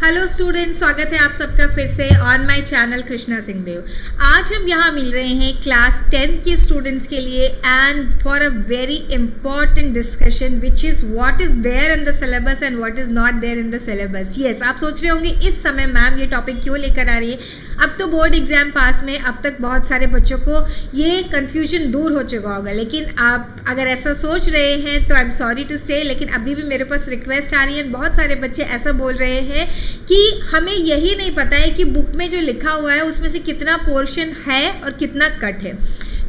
Hello students, स्वागत है आप सबका फिर से on my channel Krishna Singh Dev. आज हम यहाँ मिल रहे हैं क्लास 10 के स्टूडेंट्स के लिए and for a very important discussion which is what is there in the syllabus and what is not there in the syllabus. Yes, आप सोच रहे होंगे इस समय मैम ये टॉपिक क्यों लेकर आ रही है। अब तो बोर्ड एग्जाम पास में अब तक बहुत सारे बच्चों को ये कन्फ्यूजन दूर हो चुका होगा, लेकिन आप अगर ऐसा सोच रहे हैं तो आई एम सॉरी टू से, लेकिन अभी भी मेरे पास रिक्वेस्ट आ रही है। बहुत सारे बच्चे ऐसा बोल रहे हैं कि हमें यही नहीं पता है कि बुक में जो लिखा हुआ है उसमें से कितना पोर्शन है और कितना कट है।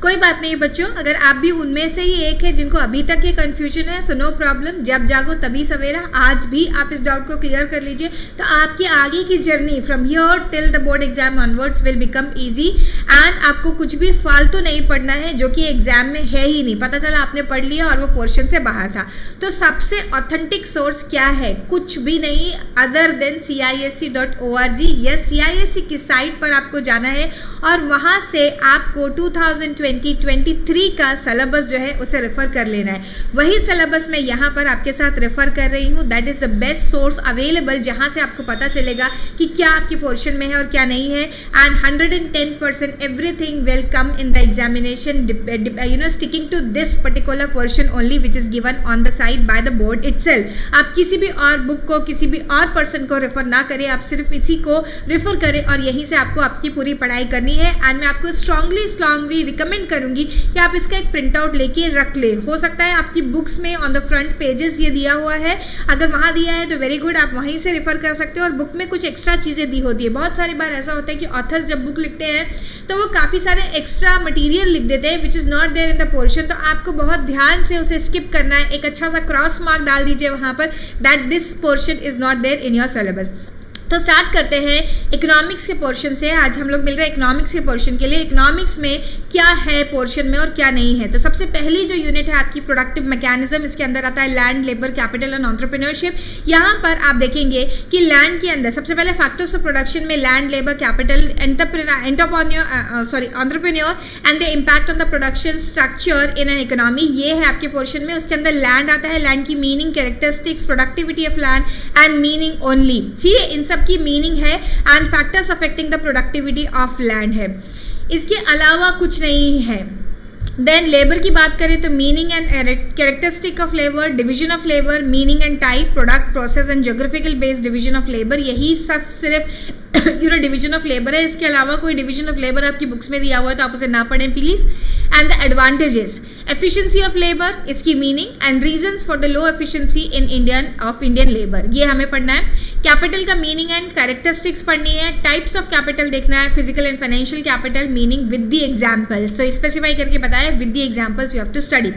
कोई बात नहीं बच्चों, अगर आप भी उनमें से ही एक है जिनको अभी तक ये कन्फ्यूजन है, सो नो प्रॉब्लम, जब जागो तभी सवेरा। आज भी आप इस डाउट को क्लियर कर लीजिए तो आपकी आगे की journey from here till the board exam onwards will become easy and आपको कुछ भी फालतू नहीं पढ़ना है जो कि एग्जाम में है ही नहीं। पता चला आपने पढ़ लिया और वो पोर्शन से बाहर था। तो सबसे ऑथेंटिक सोर्स क्या है? कुछ भी नहीं other than CISE.org। Yes, CISE की साइट पर आपको जाना है और वहाँ से आपको 2023 का सिलेबस जो है उसे रेफर कर लेना है। वही सिलेबस मैं यहाँ पर आपके साथ रेफर कर रही हूँ। That is the best source available, जहाँ से आपको पता चलेगा कि क्या आपके पोर्शन में है और क्या नहीं है। And 110% everything will come in the examination, sticking to this particular portion only which is given on the side by the board itself. आप किसी भी और बुक को, किसी भी और पर्सन को रेफर ना करें, आप सिर्फ इसी को रेफर करें और यहीं से आपको आपकी पूरी पढ़ाई करनी है। एंड मैं आपको स्ट्रांगली रिकमेंड करूंगी कि आप इसका एक प्रिंट आउट लेके रख ले। हो सकता है आपकी बुक्स में ऑन द फ्रंट पेजेस ये दिया हुआ है, अगर वहाँ दिया है तो वेरी गुड, आप वहीं से रेफर कर सकते हो। और बुक में कुछ एक्स्ट्रा चीज़ें दी होती है। बहुत सारी बार ऐसा होता है कि ऑथर्स जब बुक लिखते हैं तो वो काफ़ी सारे एक्स्ट्रा मटेरियल लिख देते हैं which is not there in the portion. तो आपको बहुत ध्यान से उसे स्किप करना है। एक अच्छा सा क्रॉस मार्क डाल दीजिए वहाँ पर that this portion is not there in your syllabus. तो स्टार्ट करते हैं इकोनॉमिक्स के पोर्शन से। आज हम लोग मिल रहे हैं इकोनॉमिक्स के पोर्शन के लिए। इकोनॉमिक्स में क्या है पोर्शन में और क्या नहीं है। तो सबसे पहली जो यूनिट है आपकी प्रोडक्टिव मैकेनिज्म, इसके अंदर आता है land, labour, capital and entrepreneurship. यहाँ पर आप देखेंगे कि लैंड के अंदर सबसे पहले फैक्टर्स ऑफ प्रोडक्शन में land, labour, capital, entrepreneur and the impact on the production structure in an economy, ये है आपके पोर्शन में। उसके अंदर लैंड आता है, लैंड की meaning, characteristics, productivity of land and meaning only. ठीक है, इन सब की मीनिंग है and factors affecting the productivity of land है। इसके अलावा कुछ नहीं है। देन लेबर की बात करें तो meaning and characteristic of labour, division of labour, meaning and type, product, process and geographical based division of labour, यही सब सिर्फ डिवीजन ऑफ लेबर है। इसके अलावा कोई डिवीजन ऑफ लेबर आपकी बुक्स में दिया हुआ है तो आप उसे ना पढ़ें please. And the advantages, efficiency of labour, इसकी meaning and reasons for the low efficiency in Indian labour, ये हमें पढ़ना है। कैपिटल का मीनिंग एंड कैरेक्टरिस्टिक्स पढ़नी है। टाइप्स ऑफ कैपिटल देखना है, physical and financial capital, meaning with the examples, तो स्पेसिफाई करके बताया with the examples you have to study.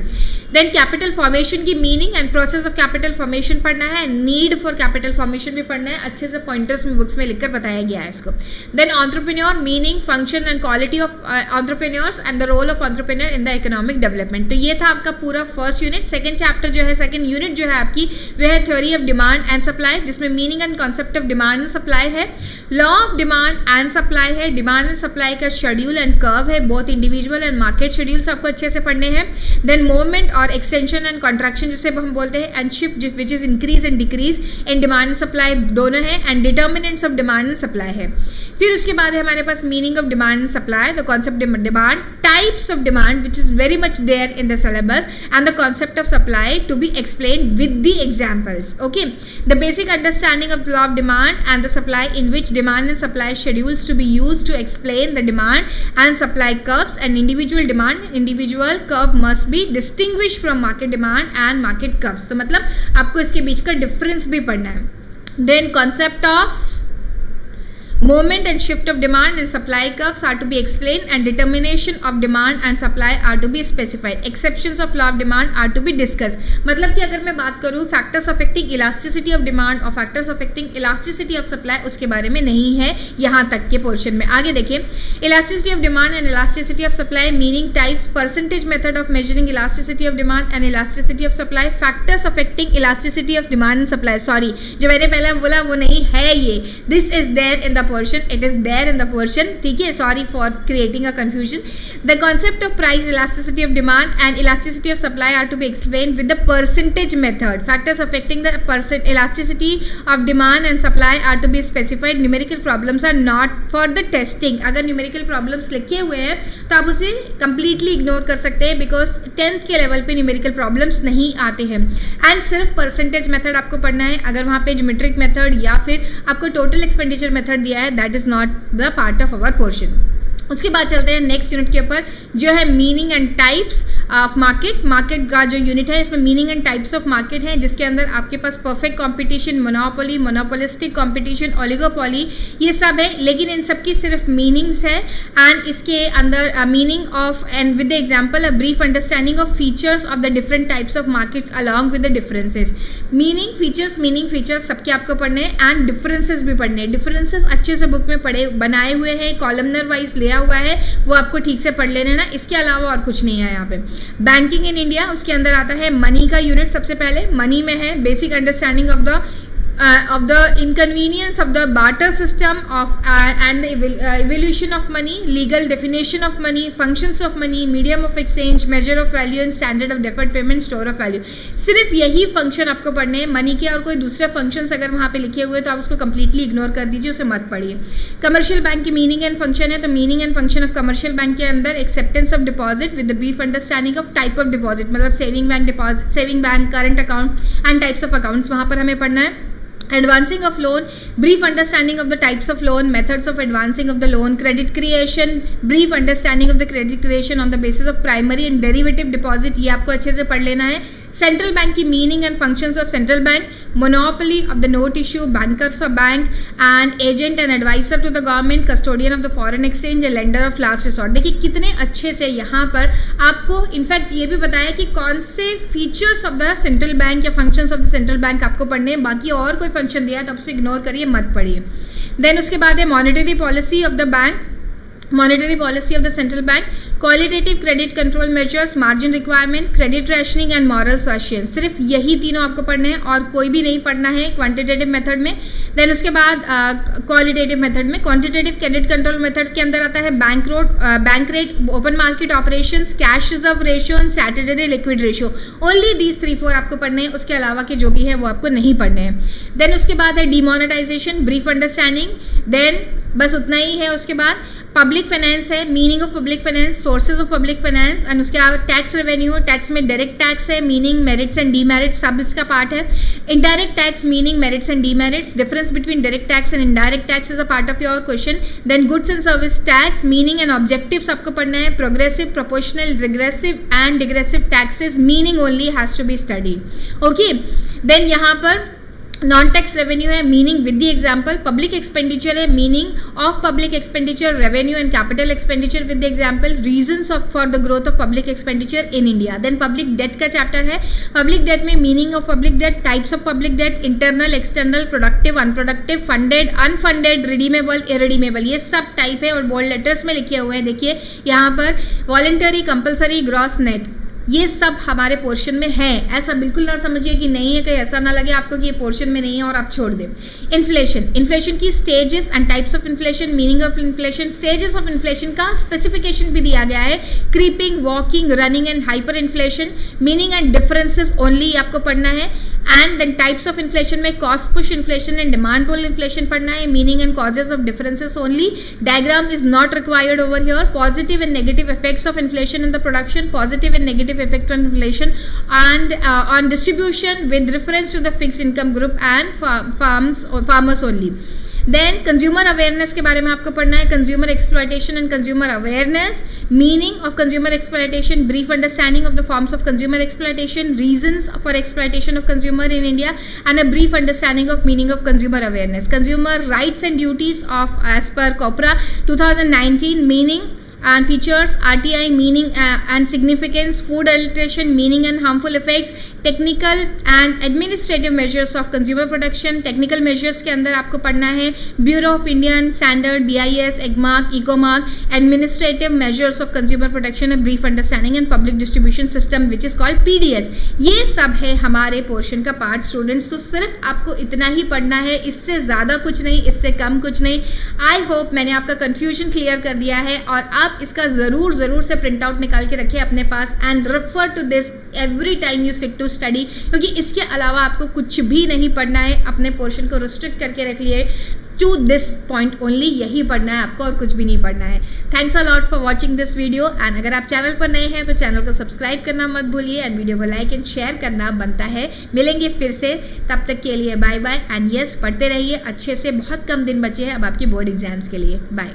Then capital formation की meaning and process of capital formation पढ़ना है। नीड फॉर कैपिटल फॉर्मेशन भी पढ़ना है, अच्छे से पॉइंटर्स में बुक्स में लिखकर बताया गया है इसको। Then entrepreneur, meaning, function and quality of entrepreneurs and the role of entrepreneur in the economic development. तो ये था आपका पूरा फर्स्ट यूनिट। सेकंड चैप्टर जो है, सेकंड यूनिट जो है आपकी, वह है theory of demand and supply, जिसमें meaning and concept of demand and supply है, law of demand and supply है, डिमांड एंड सप्लाई का शेड्यूल एंड कर्व है, both individual and market schedules आपको अच्छे से पढ़ने हैं। देन मूवमेंट और एक्सटेंशन एंड कॉन्ट्रैक्शन जिसे हम बोलते हैं, and shift which is increase and decrease in demand and supply दोनों है, and determinants of demand and supply है। फिर उसके बाद है हमारे पास meaning of demand and supply, the concept of demand, types of demand which is very much there in the syllabus, and the concept of supply to be explained with the examples. Okay, the basic understanding of the law of demand and the supply in which demand and supply schedules to be used to explain the demand and supply curves, and individual curve must be distinguished from market demand and market curves। तो मतलब आपको इसके बीच का difference भी पढ़ना है। then concept of movement and shift of demand and supply curves are to be explained, and determination of demand and supply are to be specified, exceptions of law of demand are to be discussed। मतलब कि अगर मैं बात करूँ factors affecting elasticity of demand और factors affecting elasticity of supply, उसके बारे में नहीं है यहाँ तक के पोर्शन में। आगे देखिए, elasticity of demand and elasticity of supply, meaning, types, percentage method of measuring elasticity of demand and elasticity of supply, factors affecting elasticity of demand and supply, sorry जो मैंने पहले बोला वो नहीं है ये, this is there in the portion, it is there in the portion, ठीक है, sorry for creating a confusion. The concept of price elasticity of demand and elasticity of supply are to be explained with the percentage method. Factors affecting the elasticity of demand and supply are to be specified. Numerical problems are not for the testing. अगर numerical problems लिखे हुए हैं तो आप उसे completely ignore कर सकते हैं because 10th के level पे numerical problems नहीं आते हैं. And सिर्फ percentage method आपको पढ़ना है. अगर वहाँ पे geometric method या फिर आपको total expenditure method दिया है, that is not the part of our portion. उसके बाद चलते हैं नेक्स्ट यूनिट के ऊपर जो है meaning and types of market. Market का जो यूनिट है इसमें meaning and types of market है, जिसके अंदर आपके पास perfect competition, monopoly, monopolistic competition, oligopoly, ये सब है. लेकिन इन सब की सिर्फ मीनिंग्स है एंड इसके अंदर meaning of and with the example a brief understanding of features of the different types of markets along with the differences. Meaning features सबके आपको पढ़ने हैं एंड डिफरेंसेस भी पढ़ने हैं. डिफरेंसेस अच्छे से बुक में पढ़े बनाए हुए हैं, कॉलमनर वाइज लिया हुआ है, वो आपको ठीक से पढ़ लेना ना. इसके अलावा और कुछ नहीं है यहाँ पे. बैंकिंग इन इंडिया, उसके अंदर आता है मनी का यूनिट. सबसे पहले मनी में है basic understanding of the inconvenience of the barter system and the evolution of money, legal definition of money, functions of money, medium of exchange, measure of value and standard of deferred payment, store of value. सिर्फ यही function आपको पढ़ने हैं money के, और कोई दूसरे functions अगर वहाँ पे लिखे हुए तो आप उसको कंप्लीटली इग्नोर कर दीजिए, उसे मत पढ़िए. कमर्शियल बैंक की मीनिंग एंड फंक्शन है, तो meaning and function of commercial bank के अंदर acceptance of deposit with the brief understanding of type of deposit, मतलब saving bank deposit, saving bank, current account and types of accounts वहाँ पर हमें पढ़ना है. Advancing of loan, brief understanding of the types of loan, methods of advancing of the loan, credit creation, brief understanding of the credit creation on the basis of primary and derivative deposit, ये आपको अच्छे से पढ़ लेना है. Central bank की meaning and functions of central bank, monopoly of the note issue, bankers of bank and agent and adviser to the government, custodian of the foreign exchange and lender of last resort. देखिए कितने अच्छे से यहाँ पर आपको in fact ये भी बताया कि कौन से features of the central bank या functions of the central bank आपको पढ़ने हैं. बाकी और कोई फंक्शन दिया है तो आप उसे इग्नोर करिए, मत पढ़िए. देन उसके बाद है monetary policy of the bank, monetary policy of the central bank, qualitative credit control measures, margin requirement, credit rationing and moral suasion. सिर्फ यही तीनों आपको पढ़ने हैं और कोई भी नहीं पढ़ना है क्वांटिटेटिव मेथड में. देन उसके बाद क्वालिटेटिव मेथड में, क्वांटिटेटिव क्रेडिट कंट्रोल मेथड के अंदर आता है bank rate, open market operations, cash reserve ratio and Saturday liquid ratio. Only these 3-4 आपको पढ़ने हैं, उसके अलावा के जो भी है वो आपको नहीं पढ़ने हैं. देन उसके बाद है डिमोनेटाइजेशन, ब्रीफ अंडरस्टैंडिंग. देन बस उतना ही है. उसके बाद पब्लिक फाइनेंस है, meaning of public finance, sources of public finance and उसके बाद टैक्स रेवेन्यू. टैक्स में डायरेक्ट टैक्स है, मीनिंग, मेरिट्स एंड डीमेरिट्स सब इसका पार्ट है. Indirect tax, meaning, merits and demerits, difference between direct tax and indirect tax is a part of your question. Then goods and service tax, meaning and objectives आपको पढ़ना है. Progressive, proportional, regressive and degressive taxes, meaning only has to be studied. Okay. Then यहाँ पर non tax revenue है, meaning with the example. Public expenditure है, meaning of public expenditure, revenue and capital expenditure with the example, reasons for the growth of public expenditure in India. Then public debt का chapter है. Public debt में meaning of public debt, types of public debt, internal, external, productive, unproductive, funded, unfunded, redeemable, irredeemable, ये सब type है और bold letters में लिखे हुए हैं. देखिए यहाँ पर वॉलंटरी, कंपल्सरी, ग्रॉस, नेट, ये सब हमारे पोर्शन में है. ऐसा बिल्कुल ना समझिए कि नहीं है, कहीं ऐसा ना लगे आपको कि ये पोर्शन में नहीं है और आप छोड़ दें. इन्फ्लेशन की stages and types of inflation, meaning of inflation, stages of inflation का स्पेसिफिकेशन भी दिया गया है. Creeping, walking, running and hyper inflation, meaning and differences only आपको पढ़ना है. And then types of inflation में cost push inflation and demand pull inflation पढ़ना है. Meaning and causes of differences only. Diagram is not required over here. Positive and negative effects of inflation in the production, positive and negative effect on inflation and on distribution with reference to the fixed income group and farmers only. Then consumer awareness के बारे में आपको पढ़ना है. Consumer exploitation and consumer awareness, meaning of consumer exploitation, brief understanding of the forms of consumer exploitation, reasons for exploitation of consumer in India and a brief understanding of meaning of consumer awareness. Consumer rights and duties of as per COPRA 2019, meaning, and features, RTI meaning and significance, food adulteration meaning and harmful effects, technical and administrative measures of consumer protection. technical measures के अंदर आपको पढ़ना है Bureau of Indian Standard, BIS, EGMARK, ECOMARK, administrative measures of consumer protection, a brief understanding and public distribution system which is called PDS. ये सब है हमारे portion का पार्ट स्टूडेंट्स. तो सिर्फ आपको इतना ही पढ़ना है, इससे ज़्यादा कुछ नहीं, इससे कम कुछ नहीं. आई होप मैंने आपका कन्फ्यूजन क्लियर कर दिया है और आप इसका ज़रूर से प्रिंट आउट निकाल के रखिए अपने पास and refer to this every time you sit to study, क्योंकि इसके अलावा आपको कुछ भी नहीं पढ़ना है. अपने पोर्शन को रिस्ट्रिक्ट करके रख लिए टू दिस पॉइंट ओनली, यही पढ़ना है आपको और कुछ भी नहीं पढ़ना है. Thanks a lot for watching this video and अगर आप चैनल पर नए हैं तो चैनल को सब्सक्राइब करना मत भूलिए एंड वीडियो को लाइक एंड शेयर करना बनता है. मिलेंगे फिर से, तब तक के लिए बाय बाय एंड यस पढ़ते रहिए अच्छे से. बहुत कम दिन बचे हैं अब आपकी बोर्ड एग्जाम्स के लिए. बाय.